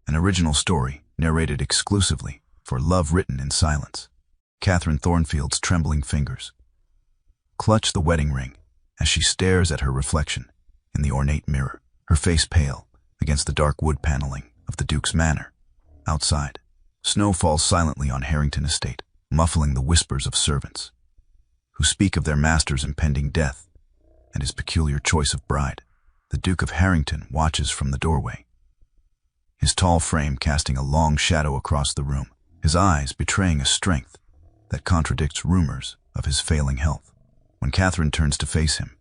an original story narrated exclusively for love written in silence. Catherine Thornfield's trembling fingers clutch the wedding ring as she stares at her reflection in the ornate mirror, her face pale against the dark wood paneling of the Duke's manor. Outside, snow falls silently on Harrington estate, muffling the whispers of servants who speak of their master's impending death and his peculiar choice of bride. The Duke of Harrington watches from the doorway, his tall frame casting a long shadow across the room, his eyes betraying a strength that contradicts rumors of his failing health. When Catherine turns to face him,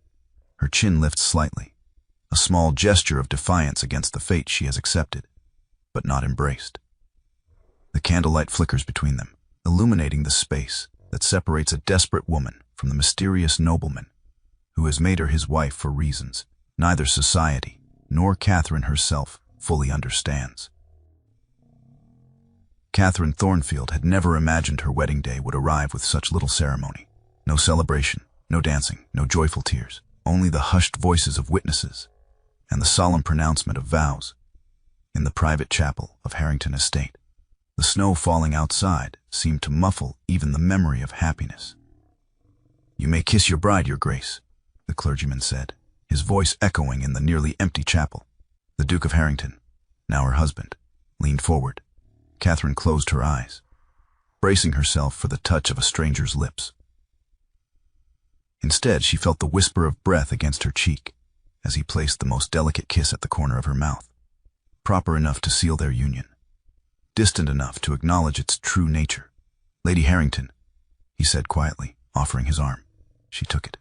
her chin lifts slightly, a small gesture of defiance against the fate she has accepted, but not embraced. The candlelight flickers between them, illuminating the space that separates a desperate woman from the mysterious nobleman who has made her his wife for reasons neither society nor Catherine herself fully understands. Catherine Thornfield had never imagined her wedding day would arrive with such little ceremony. No celebration, no dancing, no joyful tears, only the hushed voices of witnesses and the solemn pronouncement of vows in the private chapel of Harrington Estate. The snow falling outside seemed to muffle even the memory of happiness. "You may kiss your bride, Your Grace," the clergyman said, his voice echoing in the nearly empty chapel. The Duke of Harrington, now her husband, leaned forward. Catherine closed her eyes, bracing herself for the touch of a stranger's lips. Instead, she felt the whisper of breath against her cheek as he placed the most delicate kiss at the corner of her mouth, proper enough to seal their union, distant enough to acknowledge its true nature. "Lady Harrington," he said quietly, offering his arm. She took it,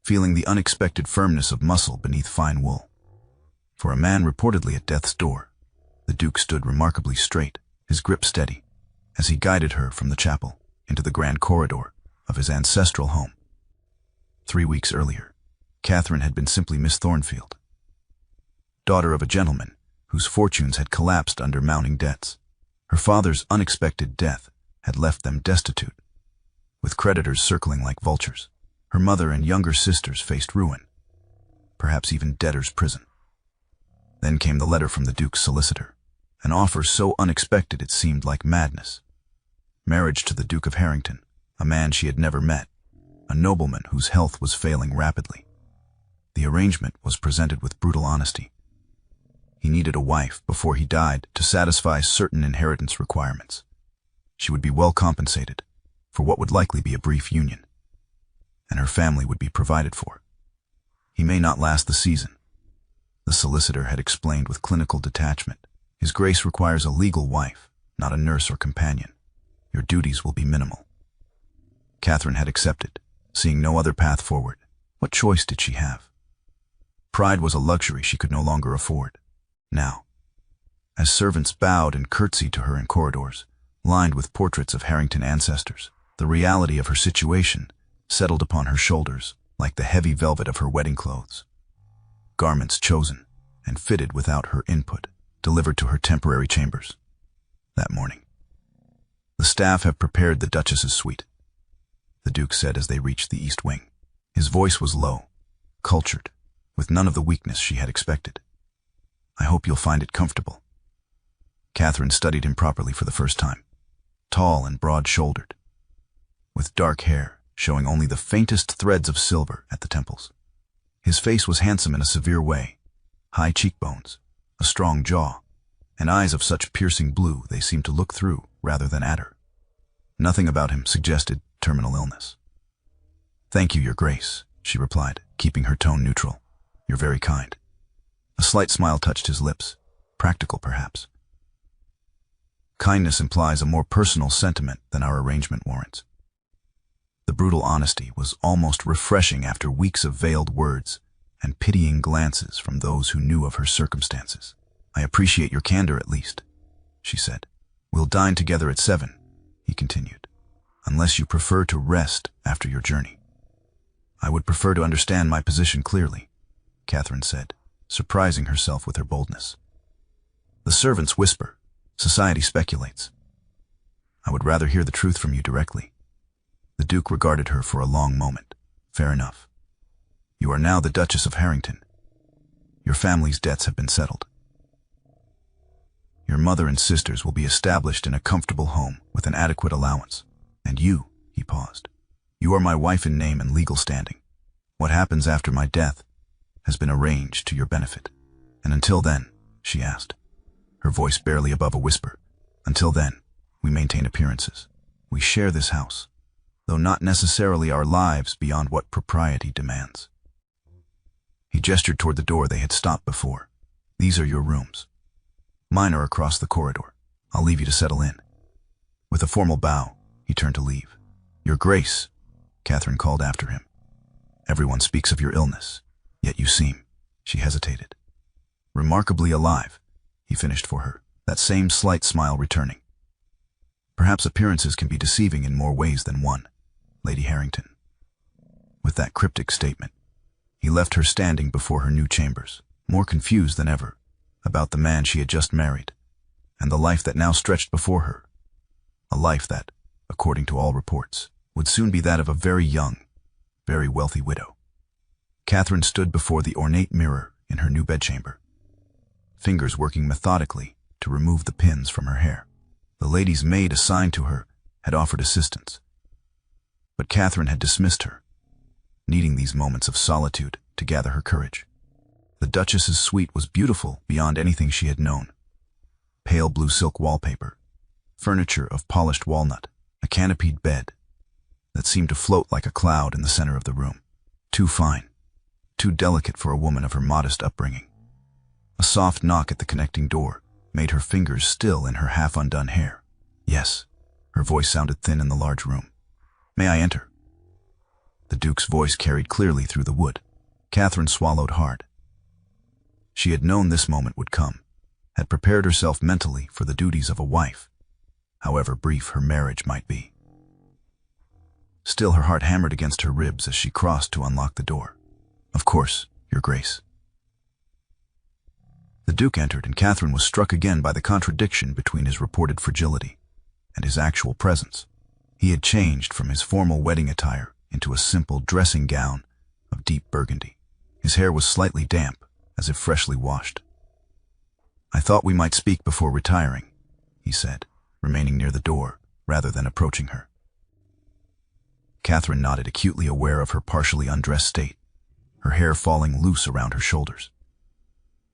feeling the unexpected firmness of muscle beneath fine wool. For a man reportedly at death's door, the Duke stood remarkably straight, his grip steady, as he guided her from the chapel into the grand corridor of his ancestral home. 3 weeks earlier, Catherine had been simply Miss Thornfield, daughter of a gentleman whose fortunes had collapsed under mounting debts. Her father's unexpected death had left them destitute, with creditors circling like vultures. Her mother and younger sisters faced ruin, perhaps even debtor's prison. Then came the letter from the Duke's solicitor, an offer so unexpected it seemed like madness. Marriage to the Duke of Harrington, a man she had never met, a nobleman whose health was failing rapidly. The arrangement was presented with brutal honesty. He needed a wife before he died to satisfy certain inheritance requirements. She would be well compensated for what would likely be a brief union, and her family would be provided for. He may not last the season, the solicitor had explained with clinical detachment. His Grace requires a legal wife, not a nurse or companion. Your duties will be minimal. Catherine had accepted, seeing no other path forward. What choice did she have? Pride was a luxury she could no longer afford. Now, as servants bowed and curtsied to her in corridors, lined with portraits of Harrington ancestors, the reality of her situation settled upon her shoulders like the heavy velvet of her wedding clothes. Garments chosen and fitted without her input, delivered to her temporary chambers that morning. "The staff have prepared the Duchess's suite," the Duke said as they reached the east wing. His voice was low, cultured, with none of the weakness she had expected. "I hope you'll find it comfortable." Catherine studied him properly for the first time. Tall and broad-shouldered, with dark hair showing only the faintest threads of silver at the temples. His face was handsome in a severe way, high cheekbones, a strong jaw, and eyes of such piercing blue they seemed to look through rather than at her. Nothing about him suggested terminal illness. "Thank you, Your Grace," she replied, keeping her tone neutral. "You're very kind." A slight smile touched his lips, practical perhaps. Kindness implies a more personal sentiment than our arrangement warrants. The brutal honesty was almost refreshing after weeks of veiled words and pitying glances from those who knew of her circumstances. "I appreciate your candor at least," she said. "We'll dine together at 7, he continued, "unless you prefer to rest after your journey." "I would prefer to understand my position clearly," Catherine said, surprising herself with her boldness. "The servants whisper, society speculates. I would rather hear the truth from you directly." The Duke regarded her for a long moment. "Fair enough. You are now the Duchess of Harrington. Your family's debts have been settled." Your mother and sisters will be established in a comfortable home with an adequate allowance. And you, he paused, you are my wife in name and legal standing. What happens after my death has been arranged to your benefit. And until then, she asked, her voice barely above a whisper, until then, we maintain appearances. We share this house, though not necessarily our lives beyond what propriety demands. He gestured toward the door they had stopped before. These are your rooms. Mine are across the corridor. I'll leave you to settle in. With a formal bow, he turned to leave. Your Grace, Catherine called after him. Everyone speaks of your illness, yet you seem, she hesitated. Remarkably alive, he finished for her, that same slight smile returning. Perhaps appearances can be deceiving in more ways than one, Lady Harrington. With that cryptic statement, he left her standing before her new chambers, more confused than ever about the man she had just married and the life that now stretched before her, a life that, according to all reports, would soon be that of a very young, very wealthy widow. Catherine stood before the ornate mirror in her new bedchamber, fingers working methodically to remove the pins from her hair. The lady's maid assigned to her had offered assistance, but Catherine had dismissed her, needing these moments of solitude to gather her courage. The Duchess's suite was beautiful beyond anything she had known. Pale blue silk wallpaper, furniture of polished walnut, a canopied bed that seemed to float like a cloud in the center of the room. Too fine, too delicate for a woman of her modest upbringing. A soft knock at the connecting door made her fingers still in her half-undone hair. Yes, her voice sounded thin in the large room. May I enter? The Duke's voice carried clearly through the wood. Catherine swallowed hard. She had known this moment would come, had prepared herself mentally for the duties of a wife, however brief her marriage might be. Still, her heart hammered against her ribs as she crossed to unlock the door. Of course, Your Grace. The Duke entered, and Catherine was struck again by the contradiction between his reported fragility and his actual presence. He had changed from his formal wedding attire into a simple dressing gown of deep burgundy. His hair was slightly damp, as if freshly washed. I thought we might speak before retiring, he said, remaining near the door rather than approaching her. Catherine nodded, acutely aware of her partially undressed state, her hair falling loose around her shoulders,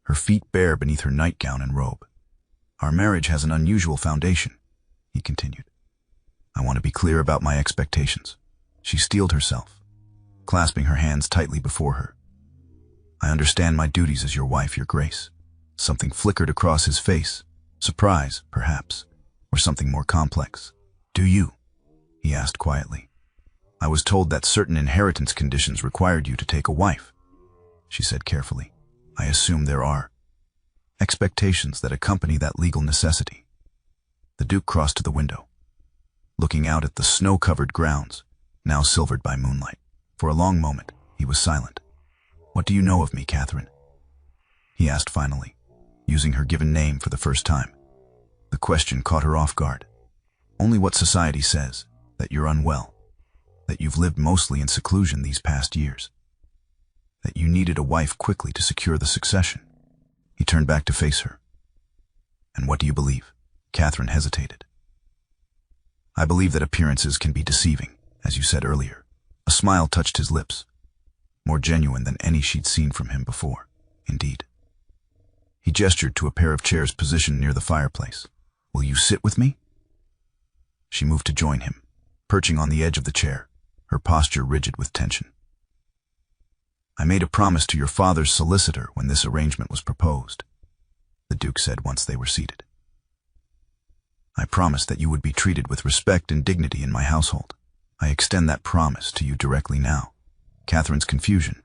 her feet bare beneath her nightgown and robe. Our marriage has an unusual foundation, he continued. I want to be clear about my expectations. She steeled herself, clasping her hands tightly before her. I understand my duties as your wife, Your Grace. Something flickered across his face, surprise, perhaps, or something more complex. Do you? He asked quietly. I was told that certain inheritance conditions required you to take a wife, she said carefully. I assume there are expectations that accompany that legal necessity. The Duke crossed to the window, looking out at the snow-covered grounds, now silvered by moonlight. For a long moment, he was silent. What do you know of me, Catherine? He asked finally, using her given name for the first time. The question caught her off guard. Only what society says, that you're unwell, that you've lived mostly in seclusion these past years, that you needed a wife quickly to secure the succession. He turned back to face her. And what do you believe? Catherine hesitated. I believe that appearances can be deceiving, as you said earlier. A smile touched his lips, more genuine than any she'd seen from him before. Indeed. He gestured to a pair of chairs positioned near the fireplace. Will you sit with me? She moved to join him, perching on the edge of the chair, her posture rigid with tension. I made a promise to your father's solicitor when this arrangement was proposed, the Duke said once they were seated. I promised that you would be treated with respect and dignity in my household. I extend that promise to you directly now. Catherine's confusion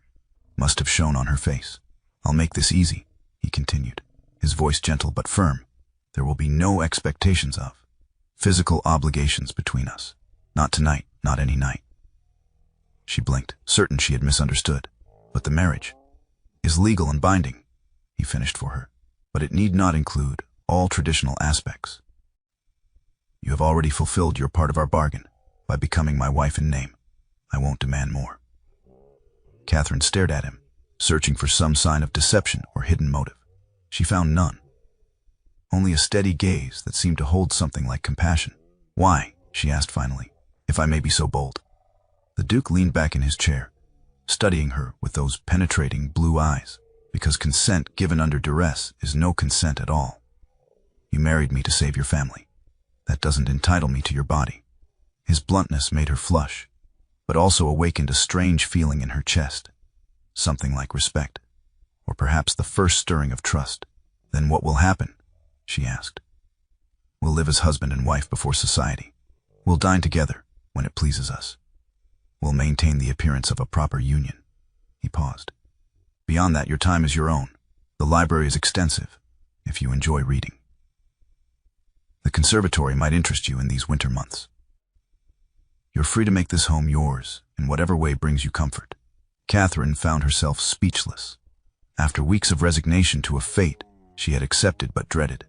must have shown on her face. I'll make this easy, he continued, his voice gentle but firm. There will be no expectations of physical obligations between us. Not tonight, not any night. She blinked, certain she had misunderstood. But the marriage is legal and binding, he finished for her. But it need not include all traditional aspects. You have already fulfilled your part of our bargain by becoming my wife in name. I won't demand more. Catherine stared at him, searching for some sign of deception or hidden motive. She found none. only a steady gaze that seemed to hold something like compassion. "Why?" she asked finally, "if I may be so bold." The Duke leaned back in his chair, studying her with those penetrating blue eyes, because consent given under duress is no consent at all. "You married me to save your family. That doesn't entitle me to your body." His bluntness made her flush, but also awakened a strange feeling in her chest, something like respect, or perhaps the first stirring of trust. "Then what will happen?" she asked. "We'll live as husband and wife before society. We'll dine together when it pleases us. We'll maintain the appearance of a proper union." He paused. "Beyond that, your time is your own. The library is extensive, if you enjoy reading. The conservatory might interest you in these winter months. You're free to make this home yours in whatever way brings you comfort." Catherine found herself speechless. After weeks of resignation to a fate she had accepted but dreaded,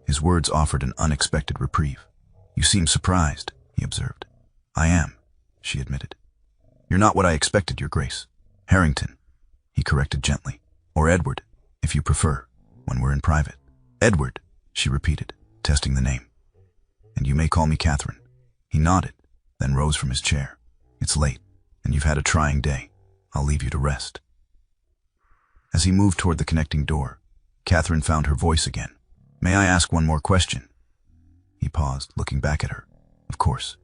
his words offered an unexpected reprieve. "You seem surprised," he observed. "I am," she admitted. "You're not what I expected, Your Grace. Harrington," he corrected gently. "Or Edward, if you prefer, when we're in private." "Edward," she repeated, testing the name. "And you may call me Catherine." He nodded, then rose from his chair. "It's late, and you've had a trying day. I'll leave you to rest." As he moved toward the connecting door, Catherine found her voice again. "May I ask one more question?" He paused, looking back at her. "Of course.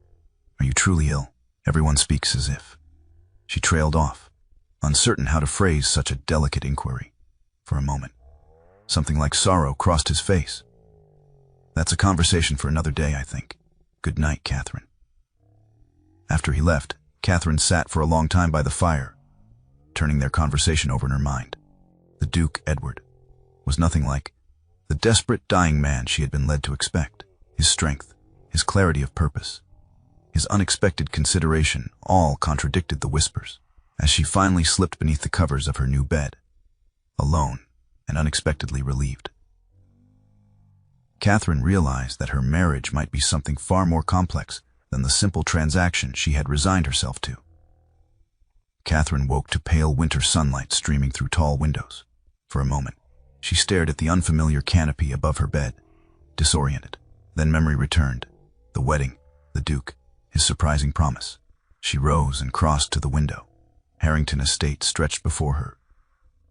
Are you truly ill? Everyone speaks as if." She trailed off, uncertain how to phrase such a delicate inquiry. For a moment, something like sorrow crossed his face. "That's a conversation for another day, I think. Good night, Catherine." After he left, Catherine sat for a long time by the fire, turning their conversation over in her mind. The Duke, Edward, was nothing like the desperate, dying man she had been led to expect. His strength, his clarity of purpose, his unexpected consideration all contradicted the whispers. As she finally slipped beneath the covers of her new bed, alone and unexpectedly relieved, Catherine realized that her marriage might be something far more complex than the simple transaction she had resigned herself to. Catherine woke to pale winter sunlight streaming through tall windows. For a moment, she stared at the unfamiliar canopy above her bed, disoriented. Then memory returned. The wedding, the Duke, his surprising promise. She rose and crossed to the window. Harrington estate stretched before her,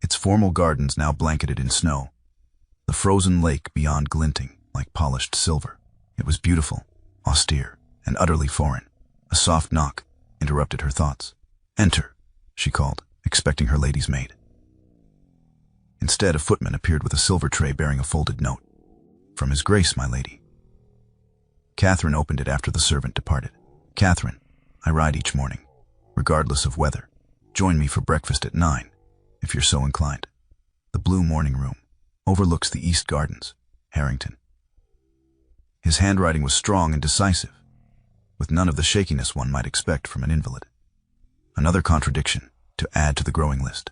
its formal gardens now blanketed in snow, the frozen lake beyond glinting like polished silver. It was beautiful, austere, and utterly foreign. A soft knock interrupted her thoughts. "Enter," she called, expecting her lady's maid. Instead, a footman appeared with a silver tray bearing a folded note. "From His Grace, my lady." Catherine opened it after the servant departed. "Catherine, I ride each morning, regardless of weather. Join me for breakfast at 9, if you're so inclined. The blue morning room overlooks the East Gardens. Harrington." His handwriting was strong and decisive, with none of the shakiness one might expect from an invalid. Another contradiction to add to the growing list.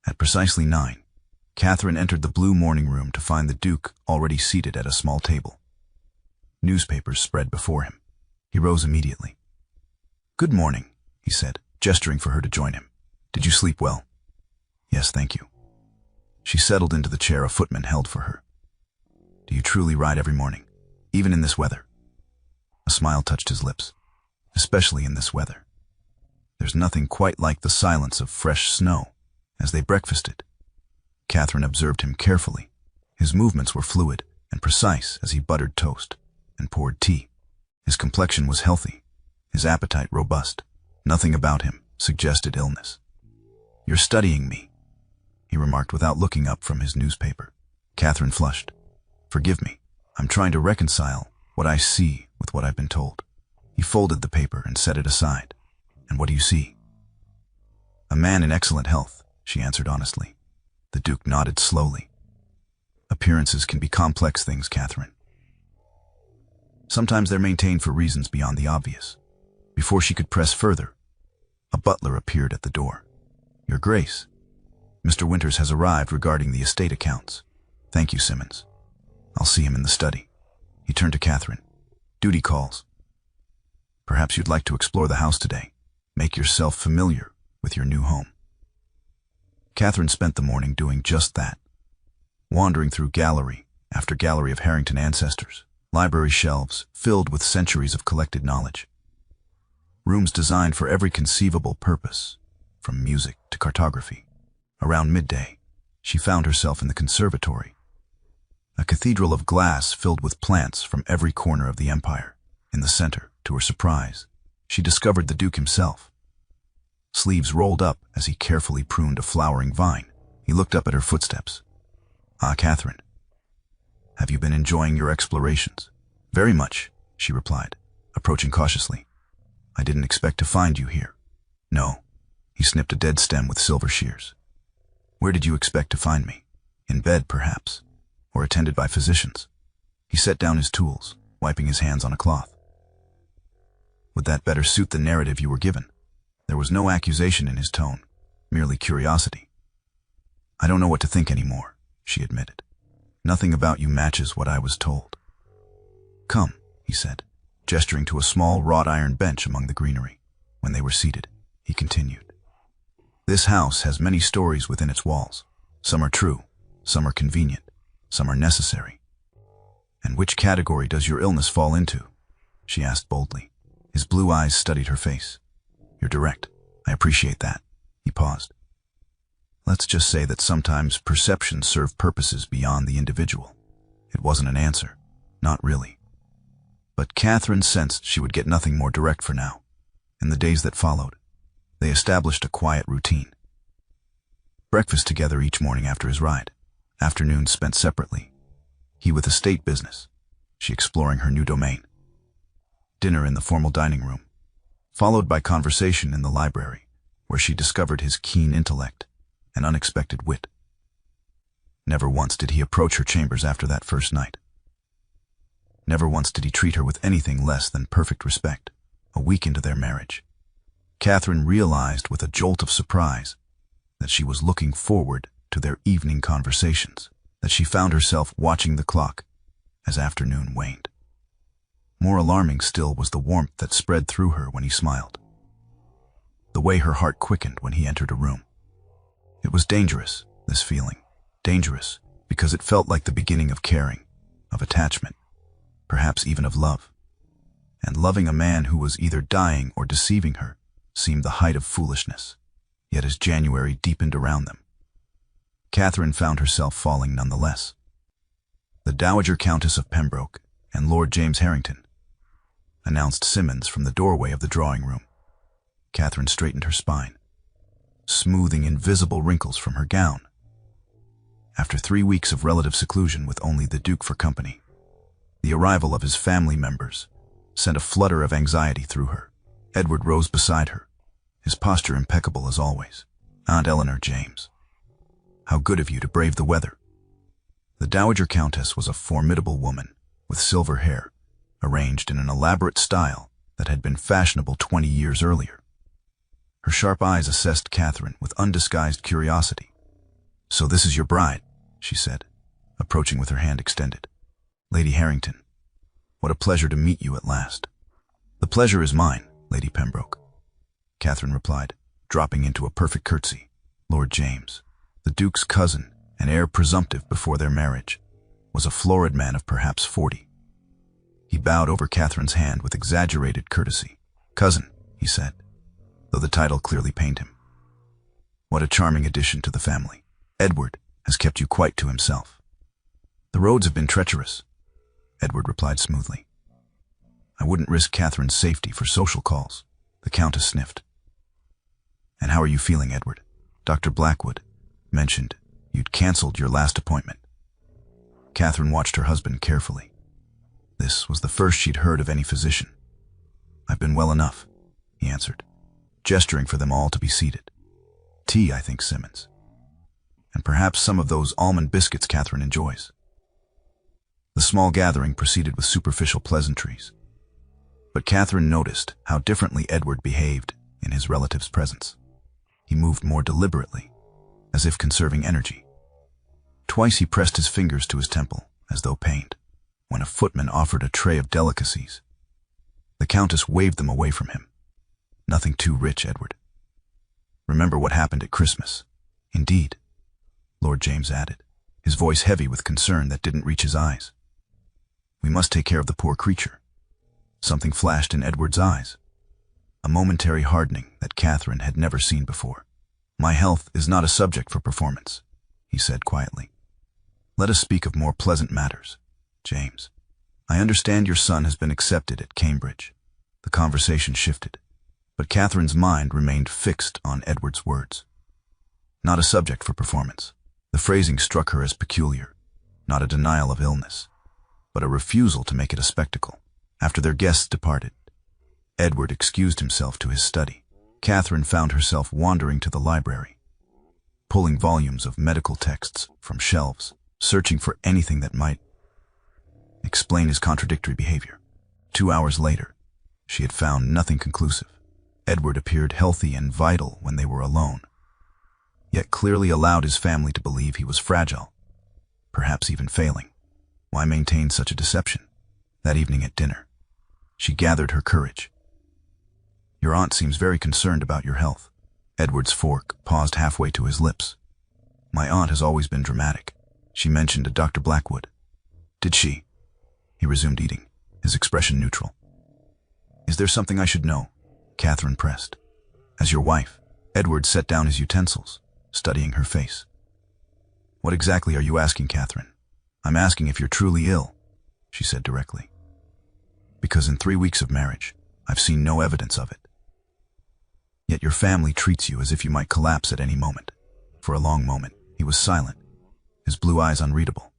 At precisely 9, Catherine entered the blue morning room to find the Duke already seated at a small table. Newspapers spread before him. He rose immediately. "Good morning," he said, gesturing for her to join him. "Did you sleep well?" "Yes, thank you." She settled into the chair a footman held for her. "Do you truly ride every morning, even in this weather?" A smile touched his lips. "Especially in this weather. There's nothing quite like the silence of fresh snow." As they breakfasted, Catherine observed him carefully. His movements were fluid and precise as he buttered toast and poured tea. His complexion was healthy, his appetite robust. Nothing about him suggested illness. "You're studying me," he remarked without looking up from his newspaper. Catherine flushed. "Forgive me. I'm trying to reconcile what I see with what I've been told." He folded the paper and set it aside. "And what do you see?" "A man in excellent health," she answered honestly. The Duke nodded slowly. "Appearances can be complex things, Catherine. Sometimes they're maintained for reasons beyond the obvious." Before she could press further, a butler appeared at the door. "Your Grace, Mr. Winters has arrived regarding the estate accounts." "Thank you, Simmons. I'll see him in the study." He turned to Catherine. "Duty calls. Perhaps you'd like to explore the house today. Make yourself familiar with your new home." Catherine spent the morning doing just that, wandering through gallery after gallery of Harrington ancestors, library shelves filled with centuries of collected knowledge. Rooms designed for every conceivable purpose, from music to cartography. Around midday, she found herself in the conservatory, a cathedral of glass filled with plants from every corner of the empire. In the center, to her surprise, she discovered the Duke himself. Sleeves rolled up as he carefully pruned a flowering vine. He looked up at her footsteps. "Ah, Catherine, have you been enjoying your explorations?" "Very much," she replied, approaching cautiously. "I didn't expect to find you here." "No." He snipped a dead stem with silver shears. "Where did you expect to find me? In bed, perhaps, or attended by physicians?" He set down his tools, wiping his hands on a cloth. "Would that better suit the narrative you were given?" There was no accusation in his tone, merely curiosity. "I don't know what to think anymore," she admitted. "Nothing about you matches what I was told." "Come," he said, gesturing to a small wrought iron bench among the greenery. When they were seated, he continued. "This house has many stories within its walls. Some are true, some are convenient, some are necessary." "And which category does your illness fall into?" she asked boldly. His blue eyes studied her face. "You're direct. I appreciate that." He paused. "Let's just say that sometimes perceptions serve purposes beyond the individual." It wasn't an answer. Not really. But Catherine sensed she would get nothing more direct for now. In the days that followed, they established a quiet routine. Breakfast together each morning after his ride. Afternoons spent separately. He with estate business, she exploring her new domain. Dinner in the formal dining room, followed by conversation in the library, where she discovered his keen intellect and unexpected wit. Never once did he approach her chambers after that first night. Never once did he treat her with anything less than perfect respect. A week into their marriage, Catherine realized with a jolt of surprise that she was looking forward to their evening conversations, that she found herself watching the clock as afternoon waned. More alarming still was the warmth that spread through her when he smiled, the way her heart quickened when he entered a room. It was dangerous, this feeling. Dangerous because it felt like the beginning of caring, of attachment, perhaps even of love. And loving a man who was either dying or deceiving her seemed the height of foolishness. Yet as January deepened around them, Catherine found herself falling nonetheless. "The Dowager Countess of Pembroke and Lord James Harrington," announced Simmons from the doorway of the drawing room. Catherine straightened her spine, smoothing invisible wrinkles from her gown. After 3 weeks of relative seclusion with only the Duke for company, the arrival of his family members sent a flutter of anxiety through her. Edward rose beside her, his posture impeccable as always. "Aunt Eleanor James, how good of you to brave the weather." The Dowager Countess was a formidable woman with silver hair, arranged in an elaborate style that had been fashionable 20 years earlier. Her sharp eyes assessed Catherine with undisguised curiosity. "So this is your bride," she said, approaching with her hand extended. "Lady Harrington, what a pleasure to meet you at last." "The pleasure is mine, Lady Pembroke," Catherine replied, dropping into a perfect curtsy. Lord James, the Duke's cousin and heir presumptive before their marriage, was a florid man of perhaps 40. He bowed over Catherine's hand with exaggerated courtesy. "Cousin," he said, though the title clearly pained him. "What a charming addition to the family. Edward has kept you quite to himself." "The roads have been treacherous," Edward replied smoothly. "I wouldn't risk Catherine's safety for social calls." The Countess sniffed. "And how are you feeling, Edward? Dr. Blackwood mentioned you'd cancelled your last appointment." Catherine watched her husband carefully. This was the first she'd heard of any physician. "I've been well enough," he answered, gesturing for them all to be seated. "Tea, I think, Simmons. And perhaps some of those almond biscuits Catherine enjoys." The small gathering proceeded with superficial pleasantries, but Catherine noticed how differently Edward behaved in his relative's presence. He moved more deliberately, as if conserving energy. Twice he pressed his fingers to his temple, as though pained, when a footman offered a tray of delicacies. The Countess waved them away from him. "Nothing too rich, Edward. Remember what happened at Christmas." "Indeed," Lord James added, his voice heavy with concern that didn't reach his eyes. "We must take care of the poor creature." Something flashed in Edward's eyes, a momentary hardening that Catherine had never seen before. "My health is not a subject for performance," he said quietly. "Let us speak of more pleasant matters. James, I understand your son has been accepted at Cambridge." The conversation shifted, but Catherine's mind remained fixed on Edward's words. Not a subject for performance. The phrasing struck her as peculiar, not a denial of illness, but a refusal to make it a spectacle. After their guests departed, Edward excused himself to his study. Catherine found herself wandering to the library, pulling volumes of medical texts from shelves, searching for anything that might explain his contradictory behavior. 2 hours later, she had found nothing conclusive. Edward appeared healthy and vital when they were alone, yet clearly allowed his family to believe he was fragile, perhaps even failing. Why maintain such a deception? That evening at dinner, she gathered her courage. "Your aunt seems very concerned about your health." Edward's fork paused halfway to his lips. "My aunt has always been dramatic. She mentioned a Dr. Blackwood." "Did she?" He resumed eating, his expression neutral. "Is there something I should know?" Catherine pressed. "As your wife." Edward set down his utensils, studying her face. "What exactly are you asking, Catherine?" "I'm asking if you're truly ill," she said directly. "Because in 3 weeks of marriage, I've seen no evidence of it. Yet your family treats you as if you might collapse at any moment." For a long moment, he was silent, his blue eyes unreadable.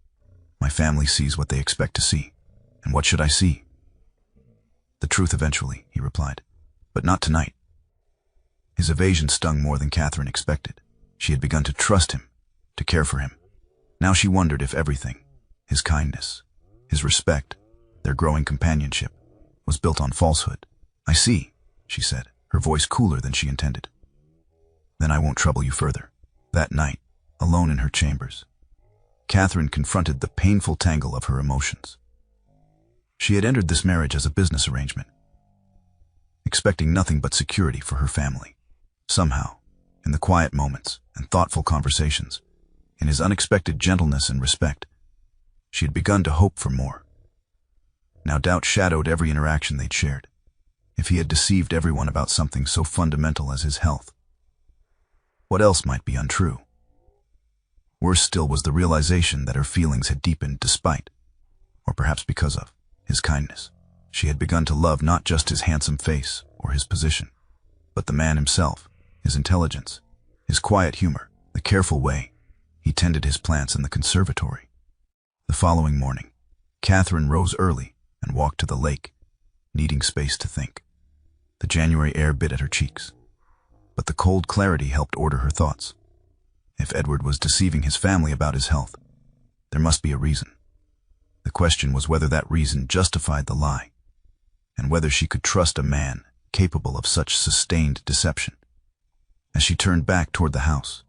"My family sees what they expect to see. And what should I see?" "The truth eventually," he replied. "But not tonight." His evasion stung more than Catherine expected. She had begun to trust him, to care for him. Now she wondered if everything, his kindness, his respect, their growing companionship, was built on falsehood. "I see," she said, her voice cooler than she intended. "Then I won't trouble you further." That night, alone in her chambers, Catherine confronted the painful tangle of her emotions. She had entered this marriage as a business arrangement, expecting nothing but security for her family. Somehow, in the quiet moments and thoughtful conversations, in his unexpected gentleness and respect, she had begun to hope for more. Now doubt shadowed every interaction they'd shared. If he had deceived everyone about something so fundamental as his health, what else might be untrue? Worse still was the realization that her feelings had deepened despite, or perhaps because of, his kindness. She had begun to love not just his handsome face or his position, but the man himself, his intelligence, his quiet humor, the careful way he tended his plants in the conservatory. The following morning, Catherine rose early and walked to the lake, needing space to think. The January air bit at her cheeks, but the cold clarity helped order her thoughts. If Edward was deceiving his family about his health, there must be a reason. The question was whether that reason justified the lie, and whether she could trust a man capable of such sustained deception. As she turned back toward the house,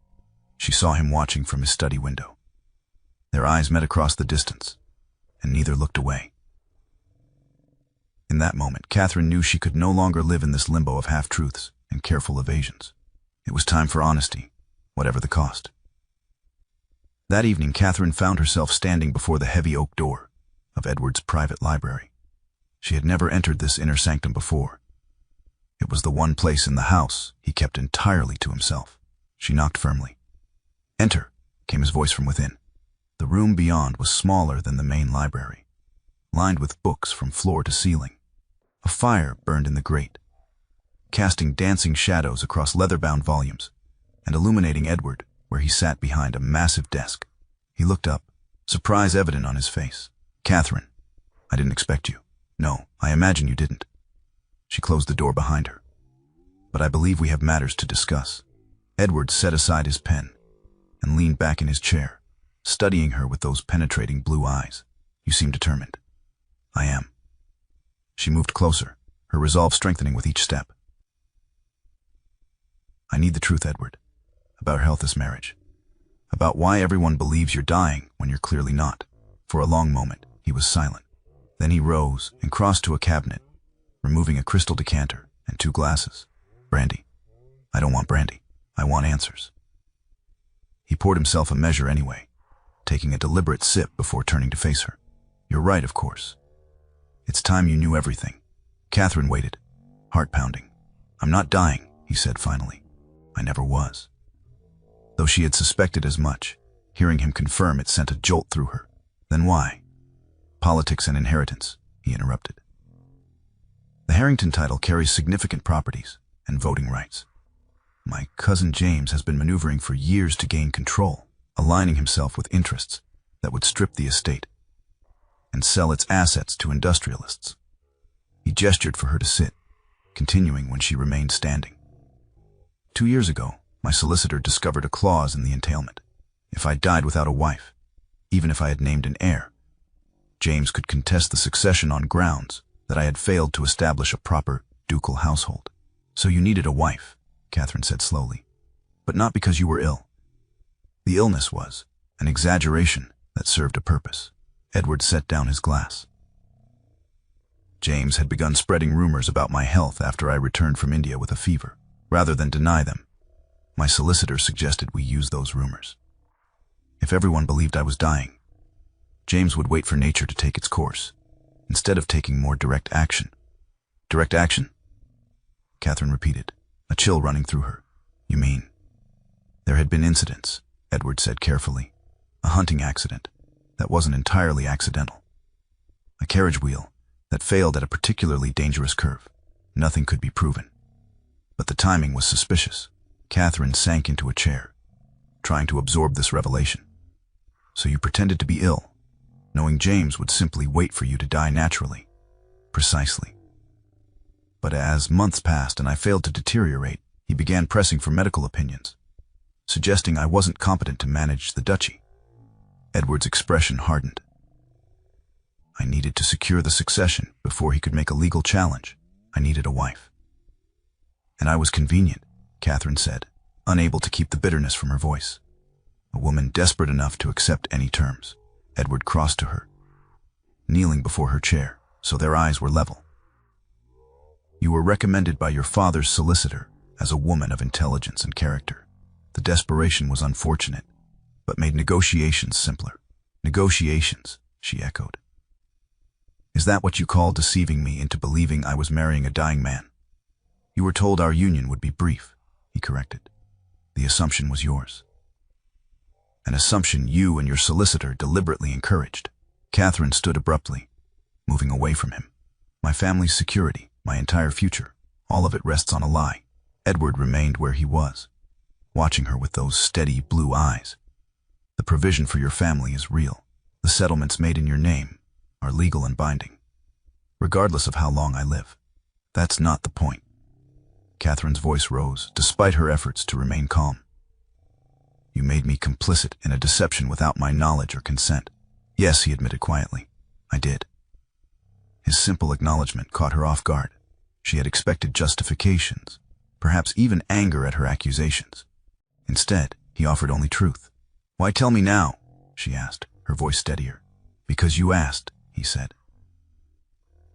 she saw him watching from his study window. Their eyes met across the distance, and neither looked away. In that moment, Catherine knew she could no longer live in this limbo of half-truths and careful evasions. It was time for honesty, whatever the cost. That evening, Catherine found herself standing before the heavy oak door of Edward's private library. She had never entered this inner sanctum before. It was the one place in the house he kept entirely to himself. She knocked firmly. "Enter," came his voice from within. The room beyond was smaller than the main library, lined with books from floor to ceiling. A fire burned in the grate, casting dancing shadows across leather-bound volumes and illuminating Edward where he sat behind a massive desk. He looked up, surprise evident on his face. "Catherine, I didn't expect you." "No, I imagine you didn't." She closed the door behind her. "But I believe we have matters to discuss." Edward set aside his pen and leaned back in his chair, studying her with those penetrating blue eyes. "You seem determined." "I am." She moved closer, her resolve strengthening with each step. "I need the truth, Edward, about our health, this marriage, about why everyone believes you're dying when you're clearly not." For a long moment, he was silent. Then he rose and crossed to a cabinet, removing a crystal decanter and 2 glasses. "Brandy." "I don't want brandy. I want answers." He poured himself a measure anyway, taking a deliberate sip before turning to face her. "You're right, of course. It's time you knew everything." Catherine waited, heart pounding. "I'm not dying," he said finally. "I never was." Though she had suspected as much, hearing him confirm it sent a jolt through her. "Then why?" "Politics and inheritance," he interrupted. "The Harrington title carries significant properties and voting rights. My cousin James has been maneuvering for years to gain control, aligning himself with interests that would strip the estate and sell its assets to industrialists." He gestured for her to sit, continuing when she remained standing. "2 years ago, my solicitor discovered a clause in the entailment. If I died without a wife, even if I had named an heir, James could contest the succession on grounds that I had failed to establish a proper ducal household." "So you needed a wife," Catherine said slowly, "but not because you were ill. The illness was an exaggeration that served a purpose." Edward set down his glass. "James had begun spreading rumors about my health after I returned from India with a fever. Rather than deny them, my solicitor suggested we use those rumors. If everyone believed I was dying, James would wait for nature to take its course, instead of taking more direct action." "Direct action?" Catherine repeated, a chill running through her. "You mean?" "There had been incidents," Edward said carefully. "A hunting accident that wasn't entirely accidental. A carriage wheel that failed at a particularly dangerous curve. Nothing could be proven. But the timing was suspicious." Catherine sank into a chair, trying to absorb this revelation. "So you pretended to be ill, knowing James would simply wait for you to die naturally." "Precisely. But as months passed and I failed to deteriorate, he began pressing for medical opinions, suggesting I wasn't competent to manage the duchy." Edward's expression hardened. "I needed to secure the succession before he could make a legal challenge. I needed a wife." "And I was convenient," Catherine said, unable to keep the bitterness from her voice. "A woman desperate enough to accept any terms." Edward crossed to her, kneeling before her chair, so their eyes were level. "You were recommended by your father's solicitor as a woman of intelligence and character. The desperation was unfortunate, but made negotiations simpler." "Negotiations," she echoed. "Is that what you call deceiving me into believing I was marrying a dying man?" "You were told our union would be brief," he corrected. "The assumption was yours." "An assumption you and your solicitor deliberately encouraged." Catherine stood abruptly, moving away from him. "My family's security, my entire future, all of it rests on a lie." Edward remained where he was, watching her with those steady blue eyes. "The provision for your family is real. The settlements made in your name are legal and binding, regardless of how long I live. That's not the point." Catherine's voice rose, despite her efforts to remain calm. "You made me complicit in a deception without my knowledge or consent." "Yes," he admitted quietly, "I did." His simple acknowledgement caught her off guard. She had expected justifications, perhaps even anger at her accusations. Instead, he offered only truth. "Why tell me now?" she asked, her voice steadier. "Because you asked," he said.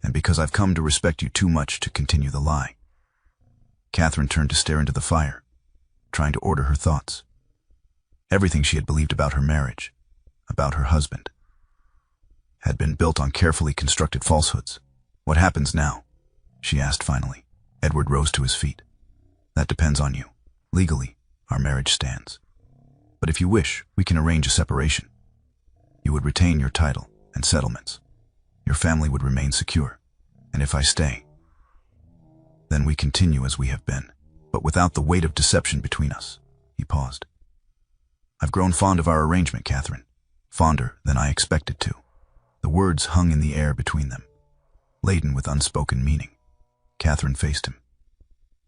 "And because I've come to respect you too much to continue the lie." Catherine turned to stare into the fire, trying to order her thoughts. Everything she had believed about her marriage, about her husband, had been built on carefully constructed falsehoods. "What happens now?" she asked finally. Edward rose to his feet. "That depends on you. Legally, our marriage stands. But if you wish, we can arrange a separation. You would retain your title and settlements. Your family would remain secure. And if I stay, then we continue as we have been, but without the weight of deception between us." He paused. "I've grown fond of our arrangement, Catherine. Fonder than I expected to." The words hung in the air between them, laden with unspoken meaning. Catherine faced him,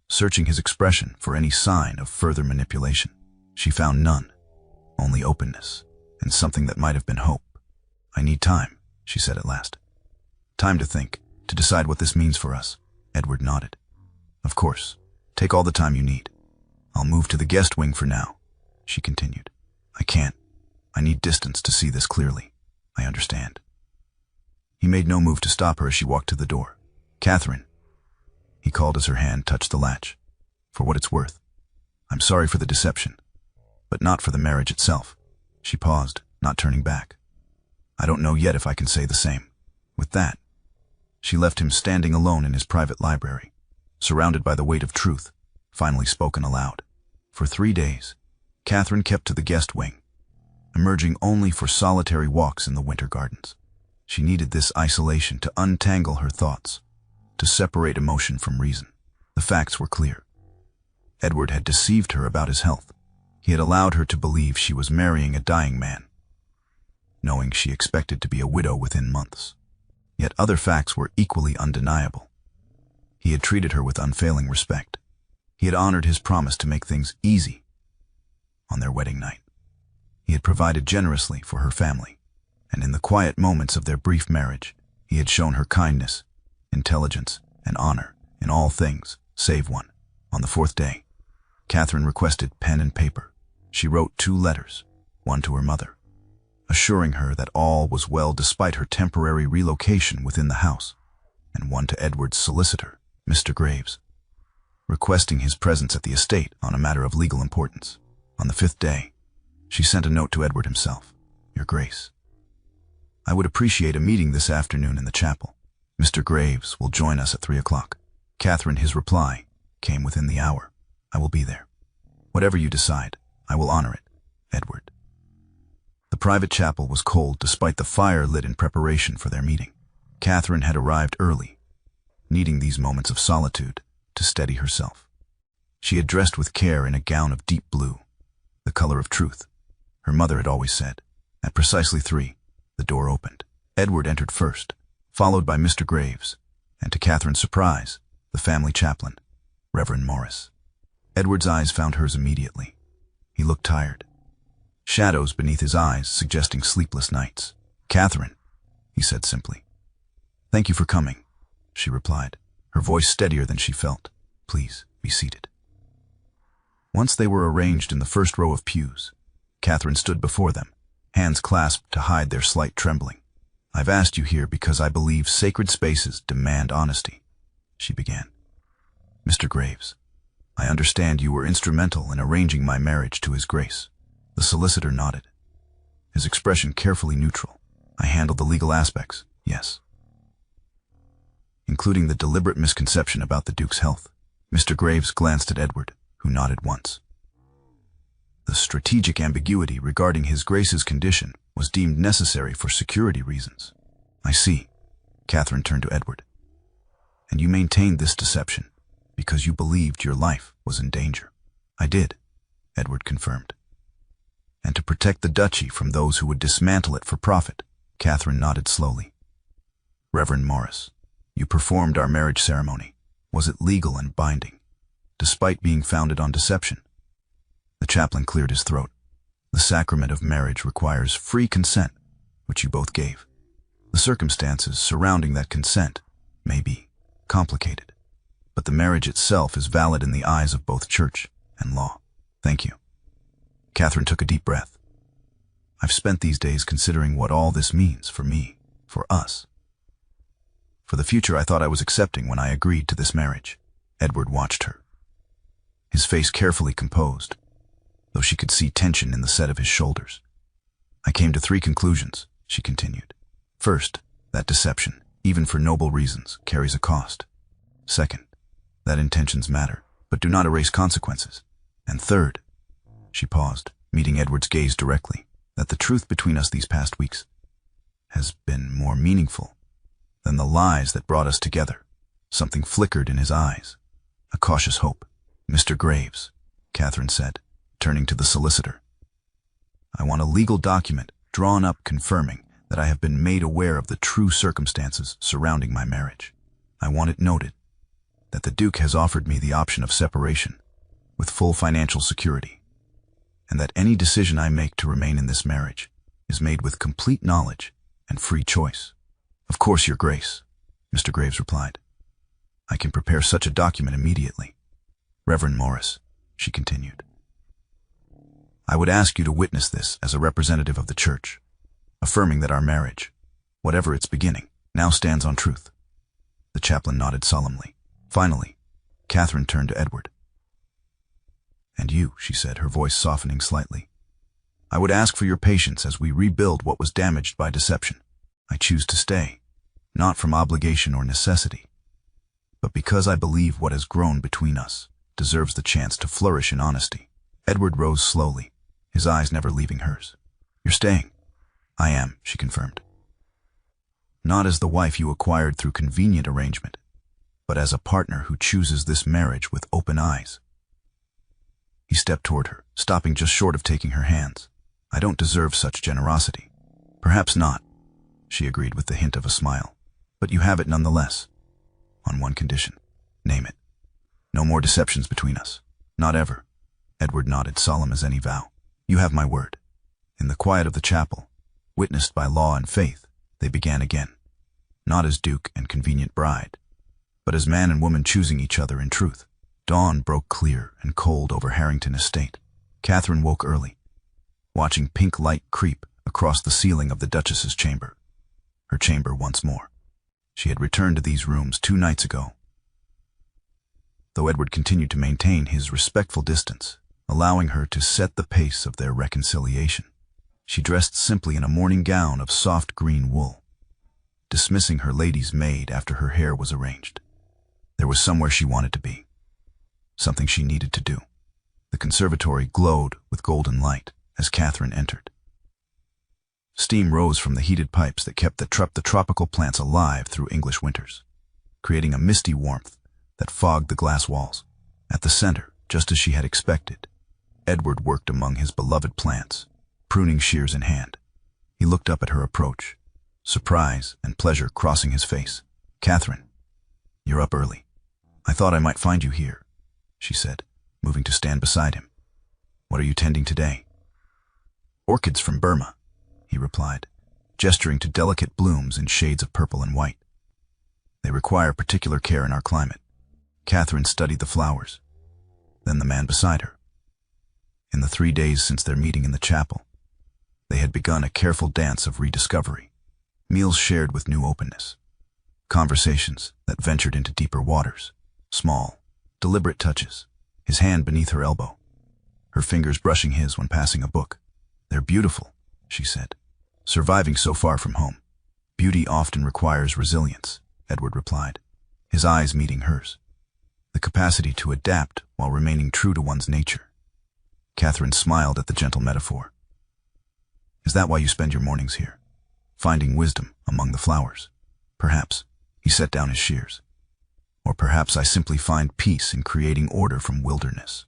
searching his expression for any sign of further manipulation. She found none, only openness, and something that might have been hope. "I need time," she said at last. "Time to think, to decide what this means for us." Edward nodded. "Of course. Take all the time you need. I'll move to the guest wing for now," she continued. "I can't. I need distance to see this clearly. I understand." He made no move to stop her as she walked to the door. "Catherine," he called as her hand touched the latch. "For what it's worth, I'm sorry for the deception, but not for the marriage itself." She paused, not turning back. I don't know yet if I can say the same. With that, she left him standing alone in his private library, surrounded by the weight of truth, finally spoken aloud. For 3 days, Catherine kept to the guest wing, emerging only for solitary walks in the winter gardens. She needed this isolation to untangle her thoughts, to separate emotion from reason. The facts were clear. Edward had deceived her about his health. He had allowed her to believe she was marrying a dying man, knowing she expected to be a widow within months. Yet other facts were equally undeniable. He had treated her with unfailing respect. He had honored his promise to make things easy on their wedding night. He had provided generously for her family, and in the quiet moments of their brief marriage, he had shown her kindness, intelligence, and honor in all things, save one. On the 4th day, Catherine requested pen and paper. She wrote 2 letters, one to her mother, assuring her that all was well despite her temporary relocation within the house, and one to Edward's solicitor, Mr. Graves, requesting his presence at the estate on a matter of legal importance. On the 5th day, she sent a note to Edward himself. Your Grace, I would appreciate a meeting this afternoon in the chapel. Mr. Graves will join us at 3 o'clock. Catherine, his reply, came within the hour. I will be there. Whatever you decide, I will honor it. Edward. The private chapel was cold despite the fire lit in preparation for their meeting. Catherine had arrived early, needing these moments of solitude to steady herself. She had dressed with care in a gown of deep blue, the color of truth, her mother had always said. At precisely 3, the door opened. Edward entered first, followed by Mr. Graves, and to Catherine's surprise, the family chaplain, Reverend Morris. Edward's eyes found hers immediately. He looked tired, shadows beneath his eyes suggesting sleepless nights. Catherine, he said simply. Thank you for coming, she replied, her voice steadier than she felt. Please, be seated. Once they were arranged in the first row of pews, Catherine stood before them, hands clasped to hide their slight trembling. I've asked you here because I believe sacred spaces demand honesty, she began. Mr. Graves, I understand you were instrumental in arranging my marriage to His Grace. The solicitor nodded, his expression carefully neutral. I handled the legal aspects, yes, including the deliberate misconception about the Duke's health. Mr. Graves glanced at Edward, who nodded once. The strategic ambiguity regarding His Grace's condition was deemed necessary for security reasons. I see. Catherine turned to Edward. And you maintained this deception because you believed your life was in danger. I did, Edward confirmed. And to protect the duchy from those who would dismantle it for profit. Catherine nodded slowly. Reverend Morris, you performed our marriage ceremony. Was it legal and binding, despite being founded on deception? The chaplain cleared his throat. The sacrament of marriage requires free consent, which you both gave. The circumstances surrounding that consent may be complicated, but the marriage itself is valid in the eyes of both church and law. Thank you. Catherine took a deep breath. I've spent these days considering what all this means for me, for us. For the future I thought I was accepting when I agreed to this marriage. Edward watched her, his face carefully composed, though she could see tension in the set of his shoulders. I came to 3 conclusions, she continued. First, that deception, even for noble reasons, carries a cost. Second, that intentions matter, but do not erase consequences. And third, she paused, meeting Edward's gaze directly, that the truth between us these past weeks has been more meaningful than the lies that brought us together. Something flickered in his eyes, a cautious hope. Mr. Graves, Catherine said, turning to the solicitor. I want a legal document drawn up confirming that I have been made aware of the true circumstances surrounding my marriage. I want it noted that the Duke has offered me the option of separation with full financial security, and that any decision I make to remain in this marriage is made with complete knowledge and free choice. Of course, Your Grace, Mr. Graves replied. I can prepare such a document immediately. Reverend Morris, she continued, I would ask you to witness this as a representative of the Church, affirming that our marriage, whatever its beginning, now stands on truth. The chaplain nodded solemnly. Finally, Catherine turned to Edward. And you, she said, her voice softening slightly. I would ask for your patience as we rebuild what was damaged by deception. I choose to stay, not from obligation or necessity, but because I believe what has grown between us deserves the chance to flourish in honesty. Edward rose slowly, his eyes never leaving hers. You're staying? I am, she confirmed. Not as the wife you acquired through convenient arrangement, but as a partner who chooses this marriage with open eyes. He stepped toward her, stopping just short of taking her hands. I don't deserve such generosity. Perhaps not, she agreed with the hint of a smile. But you have it nonetheless. On one condition. Name it. No more deceptions between us. Not ever. Edward nodded, solemn as any vow. You have my word. In the quiet of the chapel, witnessed by law and faith, they began again. Not as duke and convenient bride, but as man and woman choosing each other in truth. Dawn broke clear and cold over Harrington estate. Catherine woke early, watching pink light creep across the ceiling of the Duchess's chamber. Her chamber once more. She had returned to these rooms 2 nights ago. Though Edward continued to maintain his respectful distance, allowing her to set the pace of their reconciliation. She dressed simply in a morning gown of soft green wool, dismissing her lady's maid after her hair was arranged. There was somewhere she wanted to be, something she needed to do. The conservatory glowed with golden light as Catherine entered. Steam rose from the heated pipes that kept the tropical plants alive through English winters, creating a misty warmth that fogged the glass walls. At the center, just as she had expected, Edward worked among his beloved plants, pruning shears in hand. He looked up at her approach, surprise and pleasure crossing his face. Catherine, you're up early. I thought I might find you here, she said, moving to stand beside him. What are you tending today? Orchids from Burma, he replied, gesturing to delicate blooms in shades of purple and white. They require particular care in our climate. Catherine studied the flowers, then the man beside her. In the 3 days since their meeting in the chapel, they had begun a careful dance of rediscovery, meals shared with new openness, conversations that ventured into deeper waters, small, deliberate touches, his hand beneath her elbow, her fingers brushing his when passing a book. They're beautiful, she said, surviving so far from home. Beauty often requires resilience, Edward replied, his eyes meeting hers. The capacity to adapt while remaining true to one's nature. Catherine smiled at the gentle metaphor. Is that why you spend your mornings here? Finding wisdom among the flowers? Perhaps. He set down his shears. Or perhaps I simply find peace in creating order from wilderness.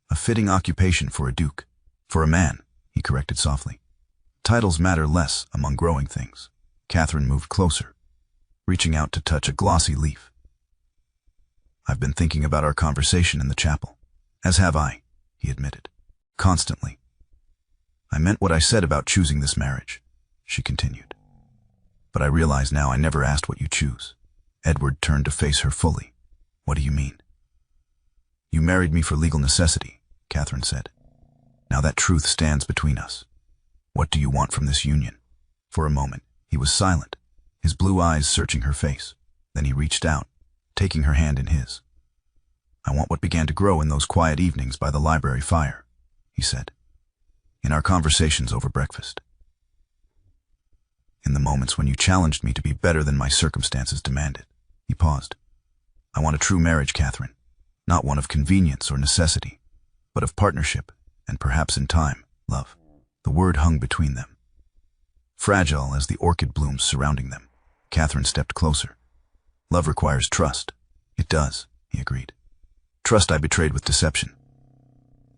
A fitting occupation for a duke. For a man, he corrected softly. Titles matter less among growing things. Catherine moved closer, reaching out to touch a glossy leaf. I've been thinking about our conversation in the chapel. As have I, he admitted. Constantly. I meant what I said about choosing this marriage, she continued. But I realize now I never asked what you choose. Edward turned to face her fully. What do you mean? You married me for legal necessity, Catherine said. Now that truth stands between us. What do you want from this union? For a moment, he was silent, his blue eyes searching her face. Then he reached out, taking her hand in his. I want what began to grow in those quiet evenings by the library fire, he said, in our conversations over breakfast. In the moments when you challenged me to be better than my circumstances demanded. He paused. I want a true marriage, Catherine, not one of convenience or necessity, but of partnership, and perhaps in time, love. The word hung between them. Fragile as the orchid blooms surrounding them, Catherine stepped closer. Love requires trust. It does, he agreed. Trust I betrayed with deception.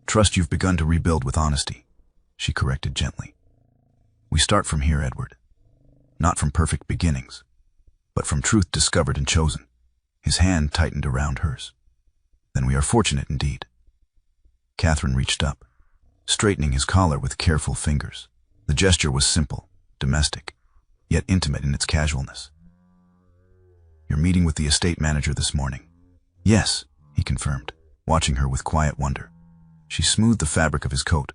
Trust you've begun to rebuild with honesty, she corrected gently. We start from here, Edward. Not from perfect beginnings, but from truth discovered and chosen. His hand tightened around hers. Then we are fortunate indeed. Catherine reached up, straightening his collar with careful fingers. The gesture was simple, domestic, yet intimate in its casualness. You're meeting with the estate manager this morning. Yes, he confirmed, watching her with quiet wonder. She smoothed the fabric of his coat,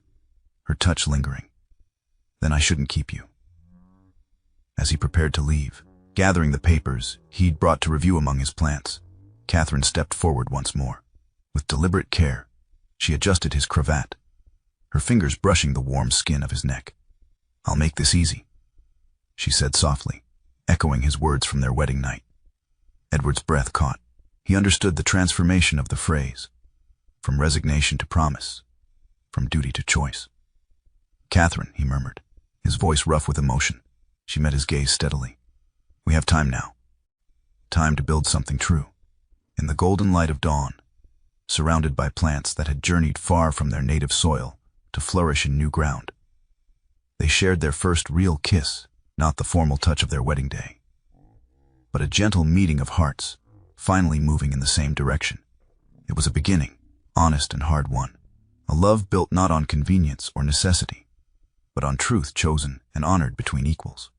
her touch lingering. Then I shouldn't keep you. As he prepared to leave, gathering the papers he'd brought to review among his plants, Catherine stepped forward once more. With deliberate care, she adjusted his cravat, her fingers brushing the warm skin of his neck. "I'll make this easy," she said softly, echoing his words from their wedding night. Edward's breath caught. He understood the transformation of the phrase, from resignation to promise, from duty to choice. "Catherine," he murmured, his voice rough with emotion. She met his gaze steadily. "We have time now. Time to build something true." In the golden light of dawn, surrounded by plants that had journeyed far from their native soil to flourish in new ground, they shared their first real kiss, not the formal touch of their wedding day, but a gentle meeting of hearts, finally moving in the same direction. It was a beginning, honest and hard-won, a love built not on convenience or necessity, but on truth chosen and honored between equals.